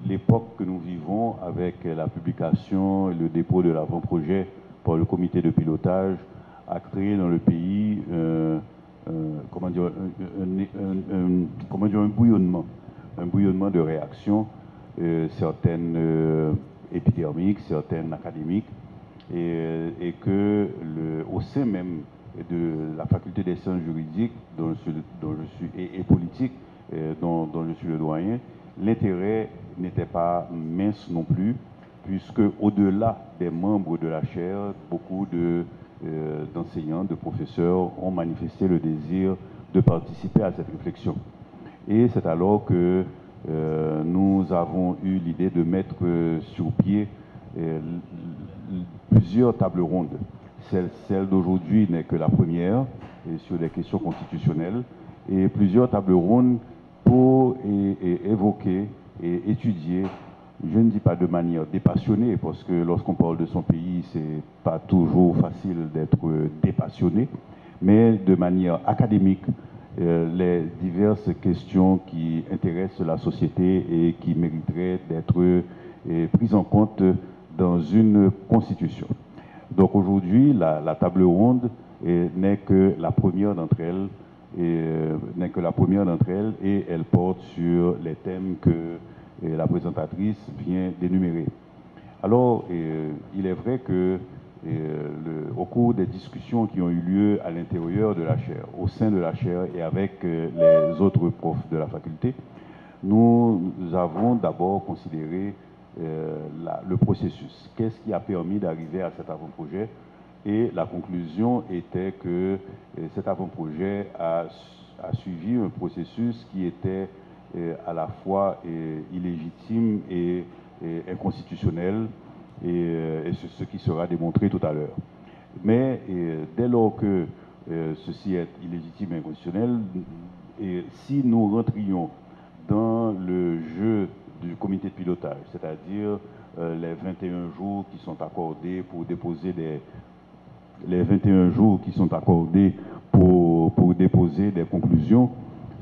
l'époque que nous vivons avec la publication et le dépôt de l'avant-projet par le comité de pilotage a créé dans le pays un bouillonnement de réactions, certaines épidermiques, certaines académiques, et que au sein même de la faculté des sciences juridiques dont je suis, et politique dont je suis le doyen, l'intérêt n'était pas mince non plus, puisque au-delà des membres de la chaire, beaucoup d'enseignants, de professeurs ont manifesté le désir de participer à cette réflexion. Et c'est alors que nous avons eu l'idée de mettre sur pied plusieurs tables rondes. Celle d'aujourd'hui n'est que la première sur des questions constitutionnelles, et plusieurs tables rondes pour évoquer et étudier, je ne dis pas de manière dépassionnée, parce que lorsqu'on parle de son pays, c'est pas toujours facile d'être dépassionné, mais de manière académique, les diverses questions qui intéressent la société et qui mériteraient d'être prises en compte dans une constitution. Donc aujourd'hui, la table ronde n'est que la première d'entre elles, et elle porte sur les thèmes que la présentatrice vient d'énumérer. Alors, il est vrai que au cours des discussions qui ont eu lieu à l'intérieur de la chaire, au sein de la chaire et avec les autres profs de la faculté, nous avons d'abord considéré le processus. Qu'est-ce qui a permis d'arriver à cet avant-projet? Et la conclusion était que cet avant-projet a suivi un processus qui était à la fois illégitime et inconstitutionnel, et ce qui sera démontré tout à l'heure. Mais dès lors que ceci est illégitime et inconstitutionnel, si nous rentrions dans le jeu du comité de pilotage, c'est-à-dire les 21 jours qui sont accordés pour déposer des conclusions,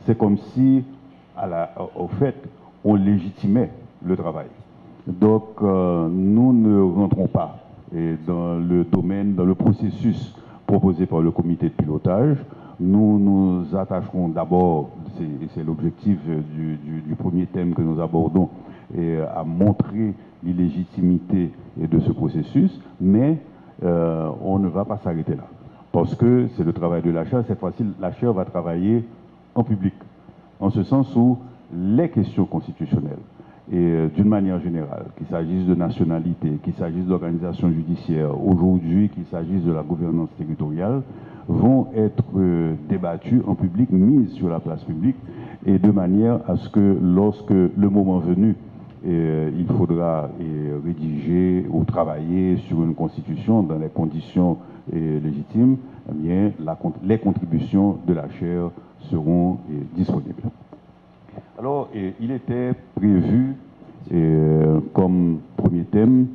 c'est comme si, au fait, on légitimait le travail. Donc, nous ne rentrons pas dans le processus proposé par le comité de pilotage. Nous nous attacherons d'abord, c'est l'objectif du premier thème que nous abordons, à montrer l'illégitimité de ce processus, mais on ne va pas s'arrêter là, parce que c'est le travail de la chaire. Cette fois-ci, la chaire va travailler en public, en ce sens où les questions constitutionnelles, et d'une manière générale, qu'il s'agisse de nationalité, qu'il s'agisse d'organisation judiciaire, aujourd'hui qu'il s'agisse de la gouvernance territoriale, vont être débattues en public, mises sur la place publique, et de manière à ce que lorsque le moment venu, il faudra rédiger ou travailler sur une constitution dans les conditions légitimes, eh bien, les contributions de la chaire seront disponibles. Alors, il était prévu comme premier thème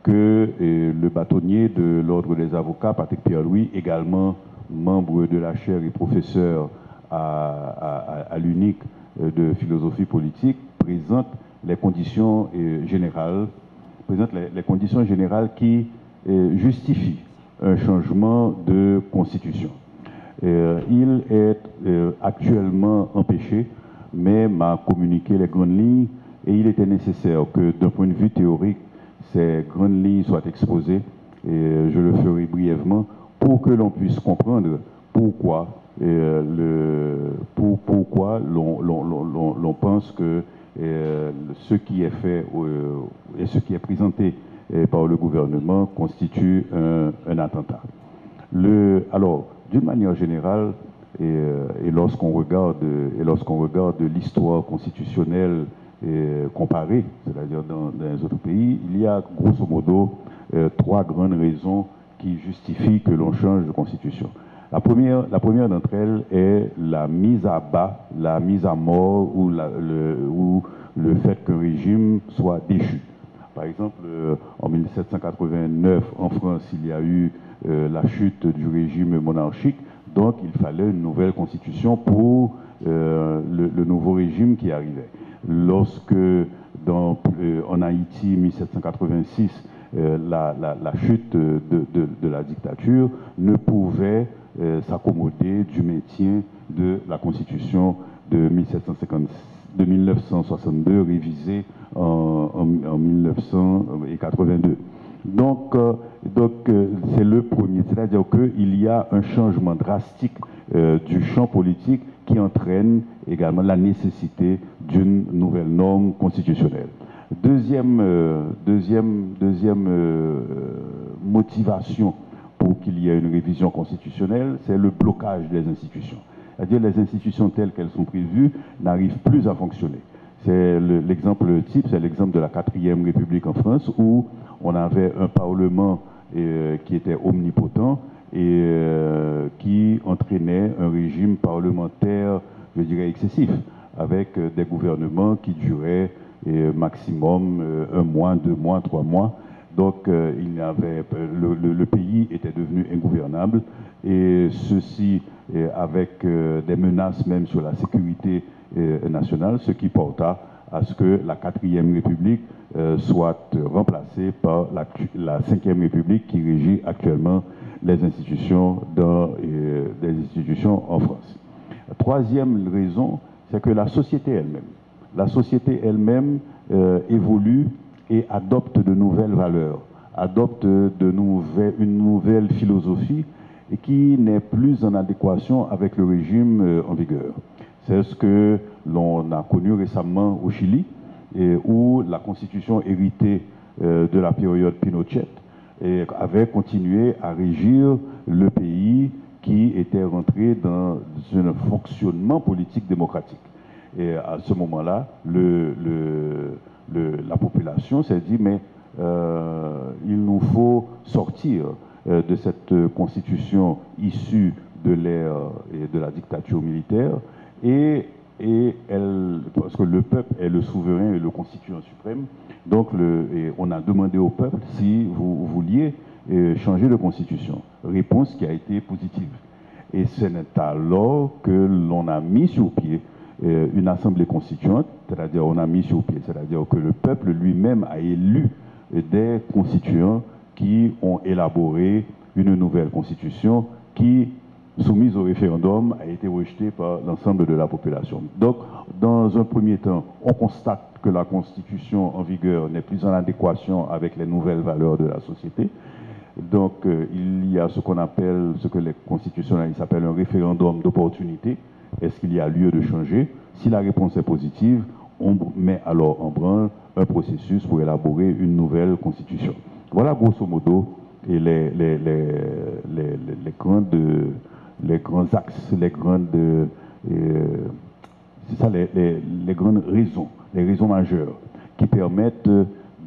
que le bâtonnier de l'Ordre des avocats, Patrick Pierre-Louis, également membre de la chaire et professeur à l'UNIC de philosophie politique, présente les conditions générales, qui justifient un changement de constitution. Il est actuellement empêché, mais m'a communiqué les grandes lignes, et il était nécessaire que, d'un point de vue théorique, ces grandes lignes soient exposées, et je le ferai brièvement, pour que l'on puisse comprendre pourquoi l'on pense que ce qui est fait et ce qui est présenté par le gouvernement constitue un attentat. Alors, d'une manière générale, et lorsqu'on regarde l'histoire constitutionnelle comparée, c'est-à-dire dans les autres pays, il y a grosso modo 3 grandes raisons qui justifient que l'on change de constitution. La première d'entre elles est la mise à bas, la mise à mort, ou le fait qu'un régime soit déchu. Par exemple, en 1789, en France, il y a eu la chute du régime monarchique, donc il fallait une nouvelle constitution pour le nouveau régime qui arrivait. Lorsque, dans en Haïti 1786, la chute de la dictature ne pouvait s'accommoder du maintien de la Constitution de 1962 révisée en 1982. Donc c'est le premier, c'est-à-dire qu'il y a un changement drastique du champ politique qui entraîne également la nécessité d'une nouvelle norme constitutionnelle. Deuxième motivation pour qu'il y ait une révision constitutionnelle, c'est le blocage des institutions. C'est-à-dire les institutions telles qu'elles sont prévues n'arrivent plus à fonctionner. C'est l'exemple type, c'est l'exemple de la 4e République en France où on avait un Parlement qui était omnipotent et qui entraînait un régime parlementaire, je dirais, excessif, avec des gouvernements qui duraient maximum 1 mois, 2 mois, 3 mois. Donc le pays était devenu ingouvernable et ceci avec des menaces même sur la sécurité nationale, ce qui porta à ce que la 4e République soit remplacée par la 5e République qui régit actuellement les institutions des institutions en France. La troisième raison, c'est que la société elle-même évolue et adopte de nouvelles valeurs, adopte une nouvelle philosophie et qui n'est plus en adéquation avec le régime en vigueur. C'est ce que l'on a connu récemment au Chili, où la constitution héritée de la période Pinochet avait continué à régir le pays qui était rentré dans un fonctionnement politique démocratique. Et à ce moment-là, la population s'est dit, mais il nous faut sortir de cette constitution issue de l'ère de la dictature militaire parce que le peuple est le souverain et le constituant suprême. Donc on a demandé au peuple si vous vouliez changer de constitution. Réponse qui a été positive. Et c'est alors que l'on a mis sur pied une assemblée constituante, c'est-à-dire que le peuple lui-même a élu des constituants qui ont élaboré une nouvelle constitution qui, soumise au référendum, a été rejetée par l'ensemble de la population. Donc, dans un premier temps, on constate que la constitution en vigueur n'est plus en adéquation avec les nouvelles valeurs de la société. Donc, il y a ce que les constitutionnalistes appellent un référendum d'opportunité. Est-ce qu'il y a lieu de changer? Si la réponse est positive, on met alors en branle un processus pour élaborer une nouvelle constitution. Voilà grosso modo et les grands axes, les grandes raisons, les raisons majeures qui permettent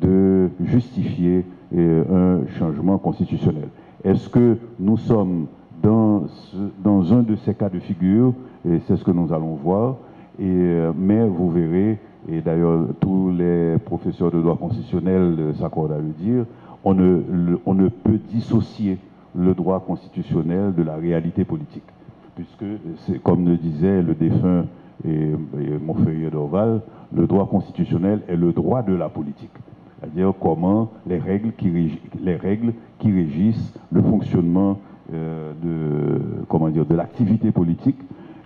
de justifier un changement constitutionnel. Est-ce que nous sommes dans un de ces cas de figure? Et c'est ce que nous allons voir. Mais vous verrez, et d'ailleurs tous les professeurs de droit constitutionnel s'accordent à le dire, on ne peut dissocier le droit constitutionnel de la réalité politique. Puisque, comme le disait le défunt Montferrier d'Orval, le droit constitutionnel est le droit de la politique. C'est-à-dire comment les règles qui régissent le fonctionnement de l'activité politique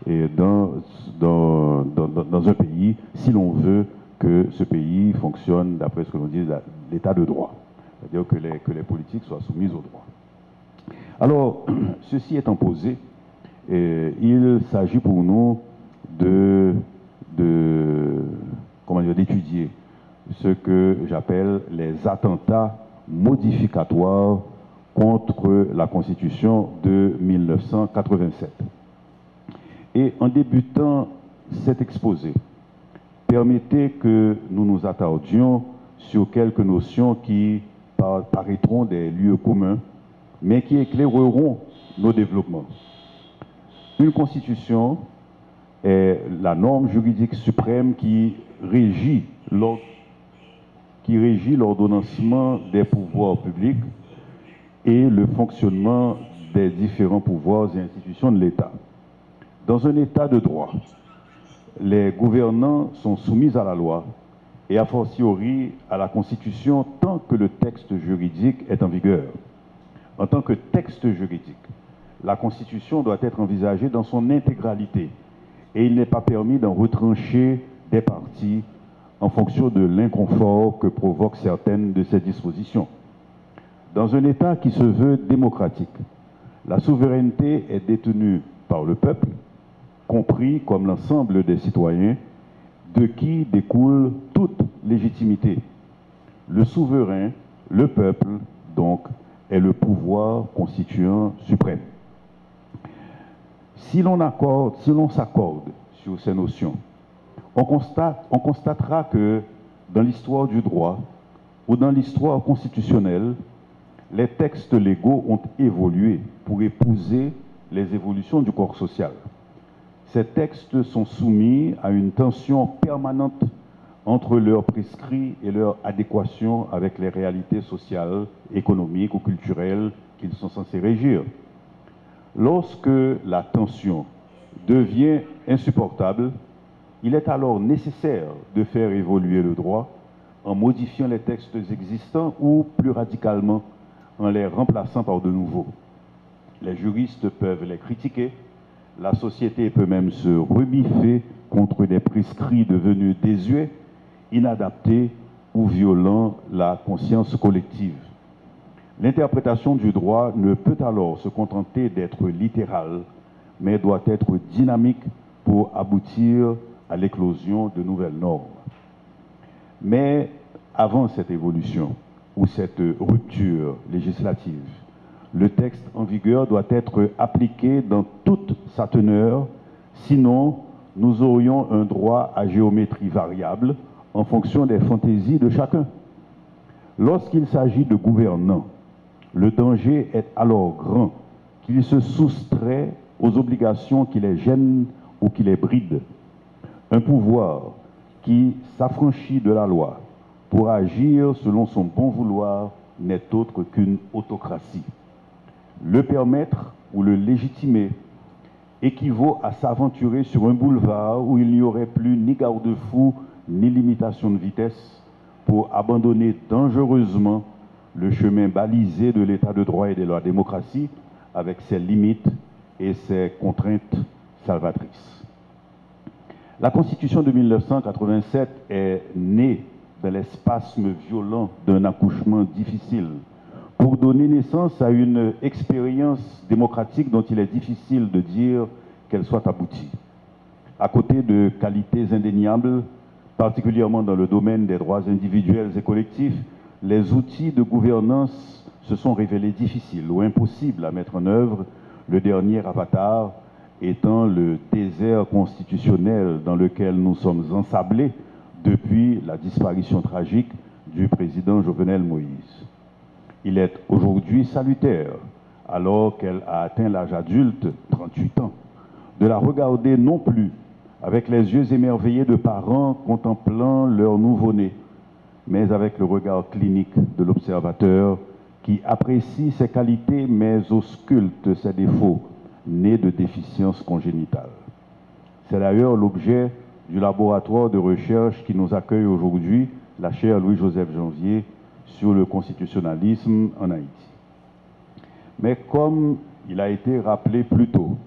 et dans un pays, si l'on veut que ce pays fonctionne d'après ce que l'on dit l'état de droit. C'est-à-dire que les politiques soient soumises au droit. Alors, ceci étant posé, il s'agit pour nous d'étudier ce que j'appelle les attentats modificatoires contre la Constitution de 1987. Et en débutant cet exposé, permettez que nous nous attardions sur quelques notions qui paraîtront des lieux communs, mais qui éclaireront nos développements. Une constitution est la norme juridique suprême qui régit l'ordonnancement des pouvoirs publics et le fonctionnement des différents pouvoirs et institutions de l'État. Dans un État de droit, les gouvernants sont soumis à la loi et a fortiori à la Constitution tant que le texte juridique est en vigueur. En tant que texte juridique, la Constitution doit être envisagée dans son intégralité et il n'est pas permis d'en retrancher des parties en fonction de l'inconfort que provoquent certaines de ses dispositions. Dans un État qui se veut démocratique, la souveraineté est détenue par le peuple, compris comme l'ensemble des citoyens, de qui découle toute légitimité. Le souverain, le peuple, donc, est le pouvoir constituant suprême. Si l'on s'accorde sur ces notions, on constatera que dans l'histoire du droit ou dans l'histoire constitutionnelle, les textes légaux ont évolué pour épouser les évolutions du corps social. Ces textes sont soumis à une tension permanente entre leurs prescrits et leur adéquation avec les réalités sociales, économiques ou culturelles qu'ils sont censés régir. Lorsque la tension devient insupportable, il est alors nécessaire de faire évoluer le droit en modifiant les textes existants ou, plus radicalement, en les remplaçant par de nouveaux. Les juristes peuvent les critiquer, la société peut même se rebiffer contre des prescrits devenus désuets, inadaptés ou violant la conscience collective. L'interprétation du droit ne peut alors se contenter d'être littérale, mais doit être dynamique pour aboutir à l'éclosion de nouvelles normes. Mais avant cette évolution ou cette rupture législative, le texte en vigueur doit être appliqué dans toute sa teneur, sinon nous aurions un droit à géométrie variable en fonction des fantaisies de chacun. Lorsqu'il s'agit de gouvernants, le danger est alors grand qu'ils se soustraient aux obligations qui les gênent ou qui les brident. Un pouvoir qui s'affranchit de la loi pour agir selon son bon vouloir n'est autre qu'une autocratie. Le permettre ou le légitimer équivaut à s'aventurer sur un boulevard où il n'y aurait plus ni garde-fou ni limitation de vitesse pour abandonner dangereusement le chemin balisé de l'état de droit et de la démocratie avec ses limites et ses contraintes salvatrices. La Constitution de 1987 est née de l'espasme violent d'un accouchement difficile pour donner naissance à une expérience démocratique dont il est difficile de dire qu'elle soit aboutie. À côté de qualités indéniables, particulièrement dans le domaine des droits individuels et collectifs, les outils de gouvernance se sont révélés difficiles ou impossibles à mettre en œuvre, le dernier avatar étant le désert constitutionnel dans lequel nous sommes ensablés depuis la disparition tragique du président Jovenel Moïse. Il est aujourd'hui salutaire, alors qu'elle a atteint l'âge adulte, 38 ans, de la regarder non plus avec les yeux émerveillés de parents contemplant leur nouveau-né, mais avec le regard clinique de l'observateur qui apprécie ses qualités mais ausculte ses défauts, nés de déficiences congénitales. C'est d'ailleurs l'objet du laboratoire de recherche qui nous accueille aujourd'hui, la chaire Louis-Joseph Janvier, sur le constitutionnalisme en Haïti. Mais comme il a été rappelé plus tôt,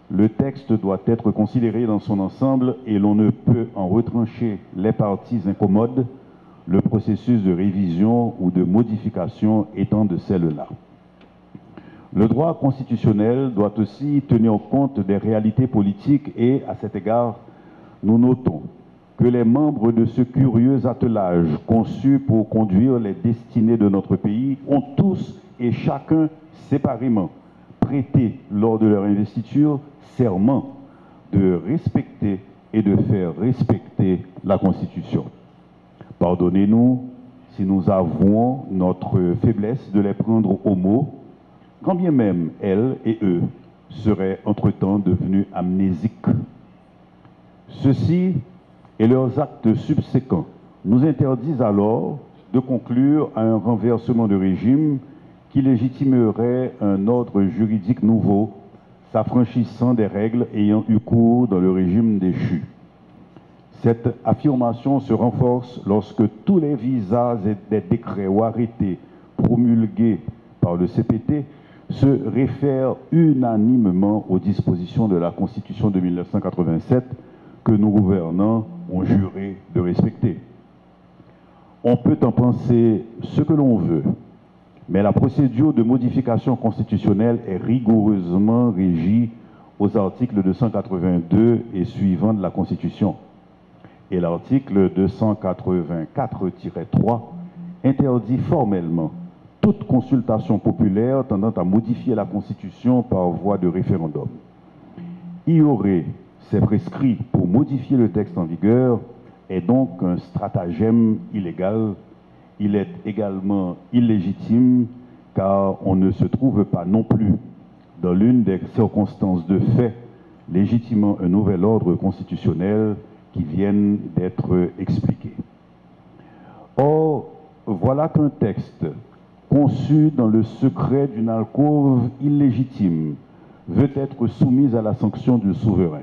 le texte doit être considéré dans son ensemble et l'on ne peut en retrancher les parties incommodes, le processus de révision ou de modification étant de celles-là. Le droit constitutionnel doit aussi tenir compte des réalités politiques et, à cet égard, nous notons que les membres de ce curieux attelage conçu pour conduire les destinées de notre pays ont tous et chacun séparément prêté lors de leur investiture serment de respecter et de faire respecter la Constitution. Pardonnez-nous si nous avouons notre faiblesse de les prendre au mot, quand bien même elles et eux seraient entre-temps devenus amnésiques. Ceux-ci et leurs actes subséquents nous interdisent alors de conclure à un renversement de régime qui légitimerait un ordre juridique nouveau, s'affranchissant des règles ayant eu cours dans le régime déchu. Cette affirmation se renforce lorsque tous les visas et des décrets ou arrêtés promulgués par le CPT se réfèrent unanimement aux dispositions de la Constitution de 1987 que nos gouvernants ont juré de respecter. On peut en penser ce que l'on veut, mais la procédure de modification constitutionnelle est rigoureusement régie aux articles 282 et suivants de la Constitution. Et l'article 284-3 interdit formellement toute consultation populaire tendant à modifier la Constitution par voie de référendum. Ignorer ces prescrits pour modifier le texte en vigueur est donc un stratagème illégal. Il est également illégitime car on ne se trouve pas non plus dans l'une des circonstances de fait légitimant un nouvel ordre constitutionnel qui viennent d'être expliquées. Or, voilà qu'un texte conçu dans le secret d'une alcôve illégitime veut être soumis à la sanction du souverain.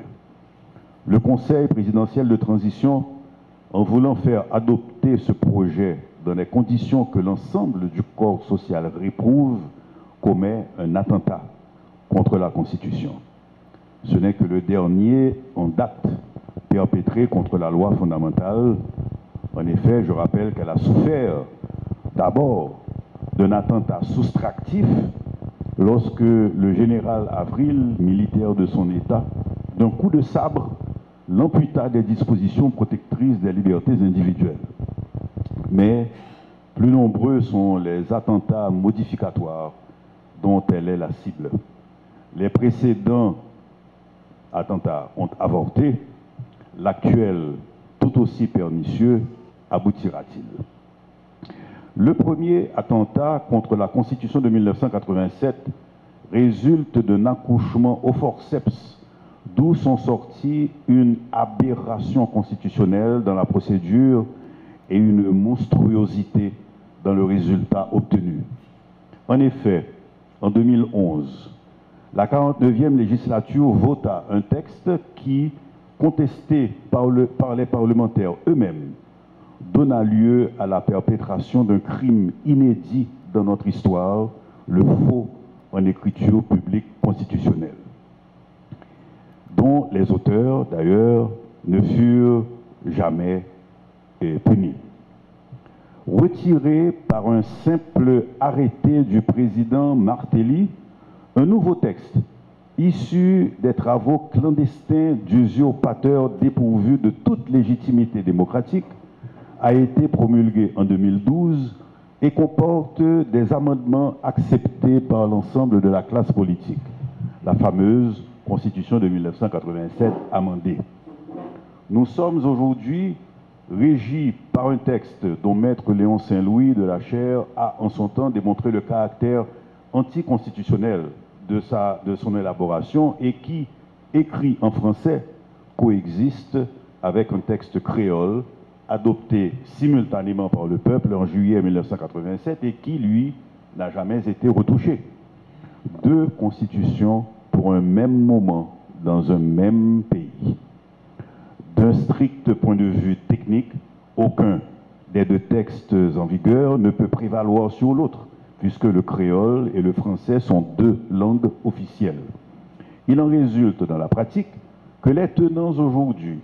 Le Conseil présidentiel de transition, en voulant faire adopter ce projet dans les conditions que l'ensemble du corps social réprouve, commet un attentat contre la Constitution. Ce n'est que le dernier en date perpétré contre la loi fondamentale. En effet, je rappelle qu'elle a souffert d'abord d'un attentat soustractif lorsque le général Avril, militaire de son État, d'un coup de sabre, l'amputa des dispositions protectrices des libertés individuelles. Mais plus nombreux sont les attentats modificatoires dont elle est la cible. Les précédents attentats ont avorté, l'actuel, tout aussi pernicieux, aboutira-t-il? Le premier attentat contre la Constitution de 1987 résulte d'un accouchement au forceps, d'où sont sorties une aberration constitutionnelle dans la procédure et une monstruosité dans le résultat obtenu. En effet, en 2011, la 49e législature vota un texte qui, contesté par les parlementaires eux-mêmes, donna lieu à la perpétration d'un crime inédit dans notre histoire, le faux en écriture publique constitutionnelle, dont les auteurs, d'ailleurs, ne furent jamais punis. Retiré par un simple arrêté du président Martelly, un nouveau texte, issu des travaux clandestins d'usurpateurs dépourvus de toute légitimité démocratique, a été promulgué en 2012 et comporte des amendements acceptés par l'ensemble de la classe politique, la fameuse Constitution de 1987 amendée. Nous sommes aujourd'hui régis par un texte dont Maître Léon Saint-Louis de la Chaire a en son temps démontré le caractère anticonstitutionnel de son élaboration et qui, écrit en français, coexiste avec un texte créole adopté simultanément par le peuple en juillet 1987 et qui, lui, n'a jamais été retouché. Deux constitutions pour un même moment dans un même pays. D'un strict point de vue technique, aucun des deux textes en vigueur ne peut prévaloir sur l'autre, puisque le créole et le français sont deux langues officielles. Il en résulte dans la pratique que les tenants aujourd'hui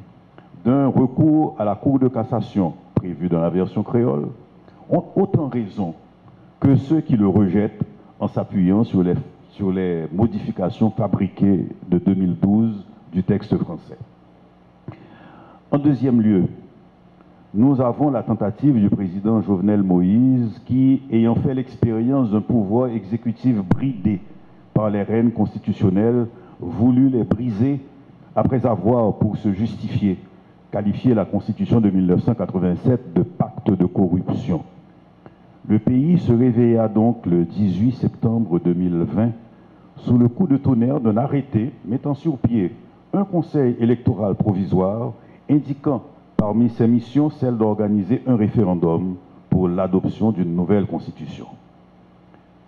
d'un recours à la Cour de cassation prévu dans la version créole ont autant raison que ceux qui le rejettent en s'appuyant sur les modifications fabriquées de 2012 du texte français. En deuxième lieu, nous avons la tentative du président Jovenel Moïse qui, ayant fait l'expérience d'un pouvoir exécutif bridé par les rênes constitutionnelles, voulut les briser après avoir, pour se justifier, qualifié la Constitution de 1987 de pacte de corruption. Le pays se réveilla donc le 18 septembre 2020 sous le coup de tonnerre d'un arrêté mettant sur pied un conseil électoral provisoire indiquant parmi ses missions celle d'organiser un référendum pour l'adoption d'une nouvelle constitution.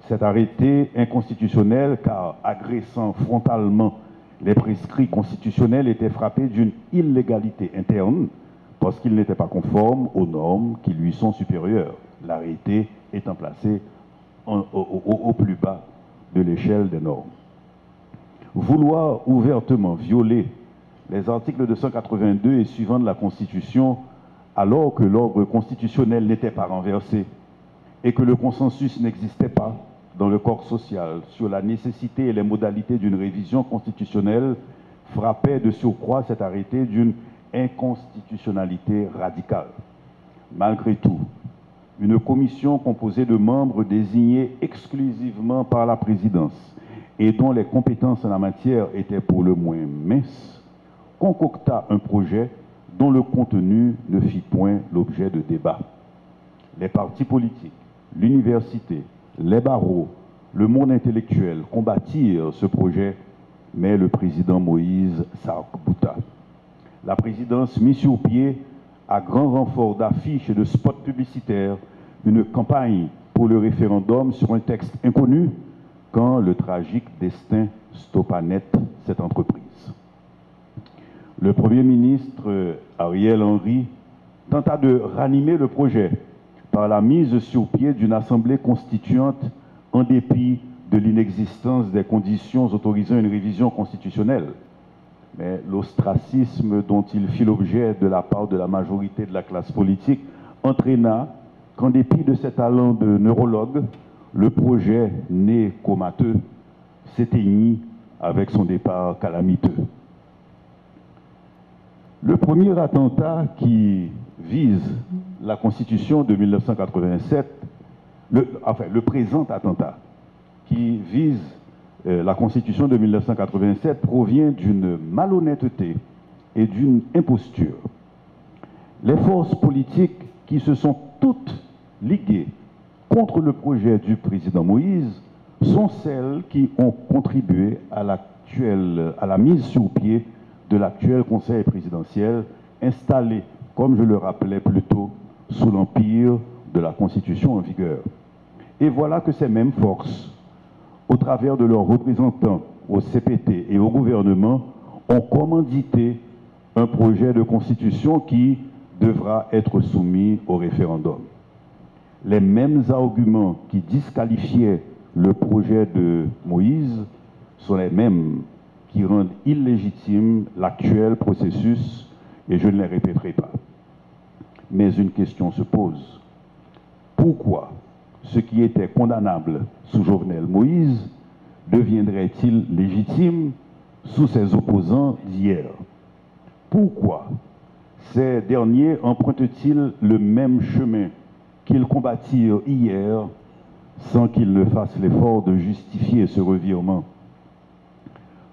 Cet arrêté inconstitutionnel, car agressant frontalement les prescrits constitutionnels, était frappé d'une illégalité interne, parce qu'il n'était pas conforme aux normes qui lui sont supérieures, l'arrêté étant placé au plus bas de l'échelle des normes. Vouloir ouvertement violer les articles 282 et suivants de la Constitution, alors que l'ordre constitutionnel n'était pas renversé et que le consensus n'existait pas dans le corps social sur la nécessité et les modalités d'une révision constitutionnelle, frappait de surcroît cet arrêté d'une inconstitutionnalité radicale. Malgré tout, une commission composée de membres désignés exclusivement par la présidence et dont les compétences en la matière étaient pour le moins minces, concocta un projet dont le contenu ne fit point l'objet de débat. Les partis politiques, l'université, les barreaux, le monde intellectuel combattirent ce projet, mais le président Moïse s'arc-bouta. La présidence mit sur pied, à grand renfort d'affiches et de spots publicitaires, une campagne pour le référendum sur un texte inconnu, quand le tragique destin stoppa net cette entreprise. Le Premier ministre Ariel Henry tenta de ranimer le projet par la mise sur pied d'une assemblée constituante en dépit de l'inexistence des conditions autorisant une révision constitutionnelle. Mais l'ostracisme dont il fit l'objet de la part de la majorité de la classe politique entraîna qu'en dépit de ses talents de neurologue, le projet, né comateux, s'éteignit avec son départ calamiteux. Le premier attentat qui vise la Constitution de 1987, le présent attentat qui vise la Constitution de 1987 provient d'une malhonnêteté et d'une imposture. Les forces politiques qui se sont toutes liguées contre le projet du président Moïse sont celles qui ont contribué à la mise sur pied de l'actuel Conseil présidentiel installé, comme je le rappelais plus tôt, sous l'empire de la Constitution en vigueur. Et voilà que ces mêmes forces, au travers de leurs représentants au CPT et au gouvernement, ont commandité un projet de constitution qui devra être soumis au référendum. Les mêmes arguments qui disqualifiaient le projet de Moïse sont les mêmes qui rendent illégitime l'actuel processus, et je ne les répéterai pas. Mais une question se pose. Pourquoi ce qui était condamnable sous Jovenel Moïse deviendrait-il légitime sous ses opposants d'hier? Pourquoi ces derniers empruntent-ils le même chemin qu'ils combattirent hier sans qu'ils ne fassent l'effort de justifier ce revirement?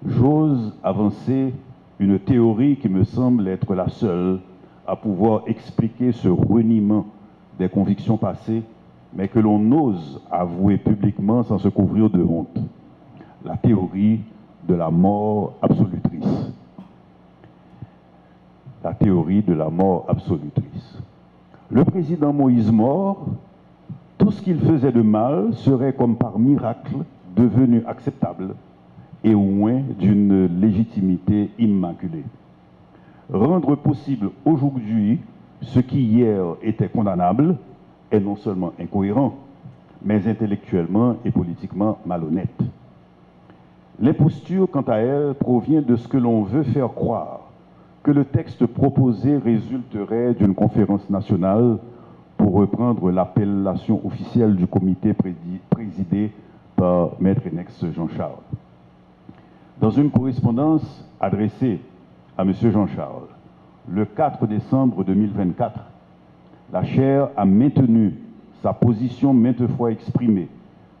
J'ose avancer une théorie qui me semble être la seule à pouvoir expliquer ce reniement des convictions passées, mais que l'on ose avouer publiquement sans se couvrir de honte. La théorie de la mort absolutrice. La théorie de la mort absolutrice. Le président Moïse mort, tout ce qu'il faisait de mal serait comme par miracle devenu acceptable et loin d'une légitimité immaculée. Rendre possible aujourd'hui ce qui hier était condamnable est non seulement incohérent, mais intellectuellement et politiquement malhonnête. L'imposture, quant à elle, provient de ce que l'on veut faire croire, que le texte proposé résulterait d'une conférence nationale, pour reprendre l'appellation officielle du comité présidé par Maître Enex Jean-Charles. Dans une correspondance adressée à M. Jean-Charles, le 4 décembre 2024, la chaire a maintenu sa position maintes fois exprimée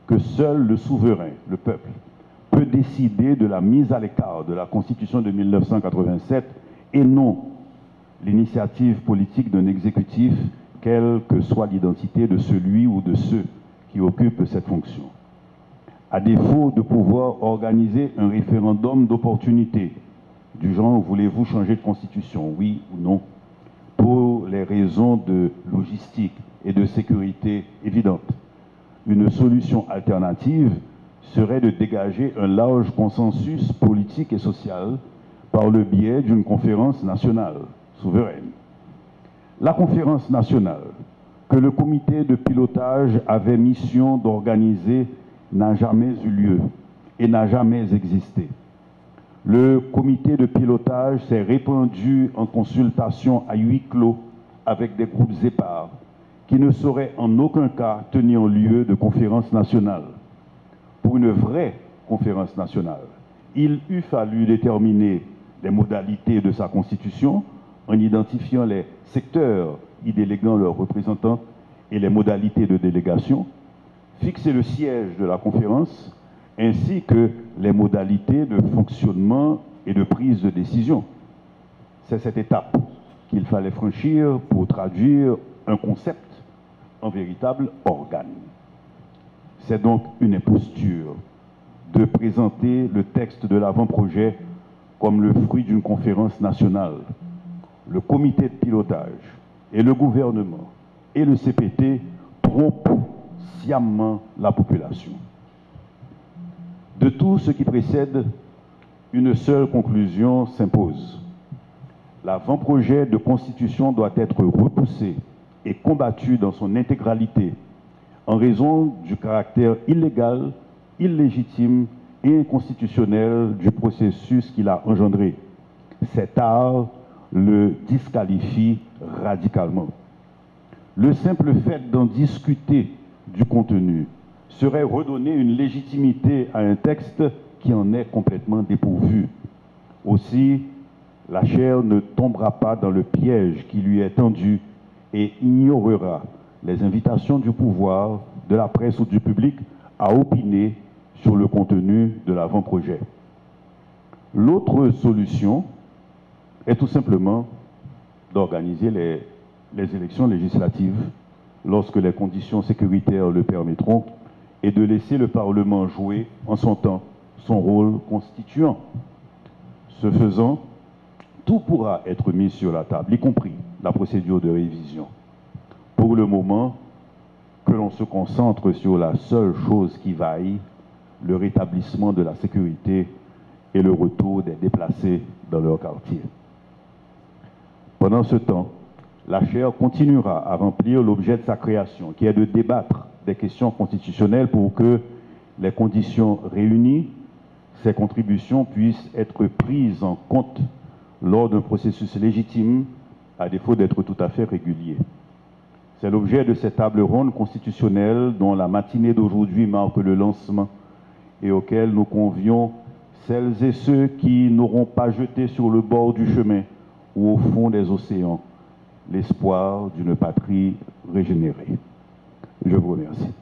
que seul le souverain, le peuple, peut décider de la mise à l'écart de la Constitution de 1987 et non l'initiative politique d'un exécutif, quelle que soit l'identité de celui ou de ceux qui occupent cette fonction. À défaut de pouvoir organiser un référendum d'opportunité, du genre voulez-vous changer de constitution, oui ou non, pour les raisons de logistique et de sécurité évidentes, une solution alternative serait de dégager un large consensus politique et social par le biais d'une conférence nationale souveraine. La conférence nationale que le comité de pilotage avait mission d'organiser n'a jamais eu lieu et n'a jamais existé. Le comité de pilotage s'est répandu en consultation à huis clos avec des groupes épars qui ne sauraient en aucun cas tenir lieu de conférence nationale. Pour une vraie conférence nationale, il eût fallu déterminer les modalités de sa constitution en identifiant les secteurs y déléguant leurs représentants et les modalités de délégation, fixer le siège de la conférence ainsi que les modalités de fonctionnement et de prise de décision. C'est cette étape qu'il fallait franchir pour traduire un concept en véritable organe. C'est donc une imposture de présenter le texte de l'avant-projet comme le fruit d'une conférence nationale. Le comité de pilotage et le gouvernement et le CPT trompent sciemment la population. De tout ce qui précède, une seule conclusion s'impose. L'avant-projet de constitution doit être repoussé et combattu dans son intégralité en raison du caractère illégal, illégitime et inconstitutionnel du processus qu'il a engendré. Cet art le disqualifie radicalement. Le simple fait d'en discuter du contenu serait redonner une légitimité à un texte qui en est complètement dépourvu. Aussi, la chaire ne tombera pas dans le piège qui lui est tendu et ignorera les invitations du pouvoir, de la presse ou du public à opiner sur le contenu de l'avant-projet. L'autre solution est tout simplement d'organiser les élections législatives lorsque les conditions sécuritaires le permettront et de laisser le Parlement jouer en son temps son rôle constituant. Ce faisant, tout pourra être mis sur la table, y compris la procédure de révision. Pour le moment, que l'on se concentre sur la seule chose qui vaille, le rétablissement de la sécurité et le retour des déplacés dans leur quartier. Pendant ce temps, la chaire continuera à remplir l'objet de sa création, qui est de débattre des questions constitutionnelles pour que les conditions réunies, ces contributions puissent être prises en compte lors d'un processus légitime, à défaut d'être tout à fait régulier. C'est l'objet de cette table ronde constitutionnelle dont la matinée d'aujourd'hui marque le lancement et auquel nous convions celles et ceux qui n'auront pas jeté sur le bord du chemin ou au fond des océans l'espoir d'une patrie régénérée. Je vous remercie.